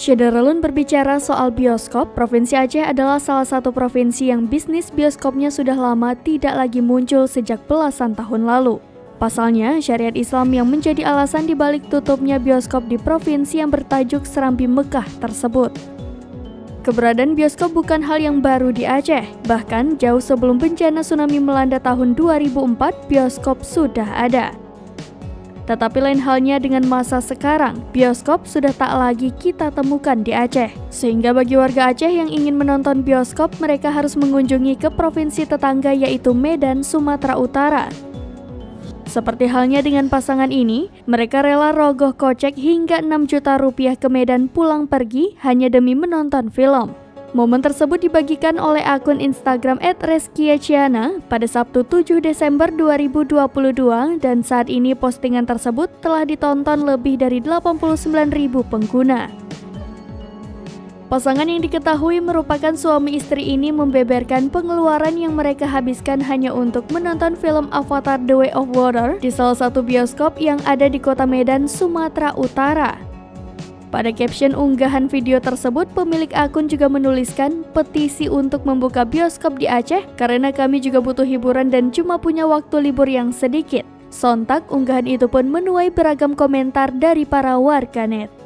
Syederalun berbicara soal bioskop, Provinsi Aceh adalah salah satu provinsi yang bisnis bioskopnya sudah lama tidak lagi muncul sejak belasan tahun lalu. Pasalnya, syariat Islam yang menjadi alasan dibalik tutupnya bioskop di provinsi yang bertajuk Serambi Mekah tersebut. Keberadaan bioskop bukan hal yang baru di Aceh, bahkan jauh sebelum bencana tsunami melanda tahun 2004, bioskop sudah ada. Tetapi lain halnya dengan masa sekarang, bioskop sudah tak lagi kita temukan di Aceh. Sehingga bagi warga Aceh yang ingin menonton bioskop, mereka harus mengunjungi ke provinsi tetangga yaitu Medan, Sumatera Utara. Seperti halnya dengan pasangan ini, mereka rela rogoh kocek hingga 6 juta rupiah ke Medan pulang pergi hanya demi menonton film. Momen tersebut dibagikan oleh akun Instagram @reskiaciana pada Sabtu 7 Desember 2022 dan saat ini postingan tersebut telah ditonton lebih dari 89.000 pengguna. Pasangan yang diketahui merupakan suami istri ini membeberkan pengeluaran yang mereka habiskan hanya untuk menonton film Avatar The Way of Water di salah satu bioskop yang ada di kota Medan, Sumatera Utara. Pada caption unggahan video tersebut, pemilik akun juga menuliskan petisi untuk membuka bioskop di Aceh karena kami juga butuh hiburan dan cuma punya waktu libur yang sedikit. Sontak unggahan itu pun menuai beragam komentar dari para warganet.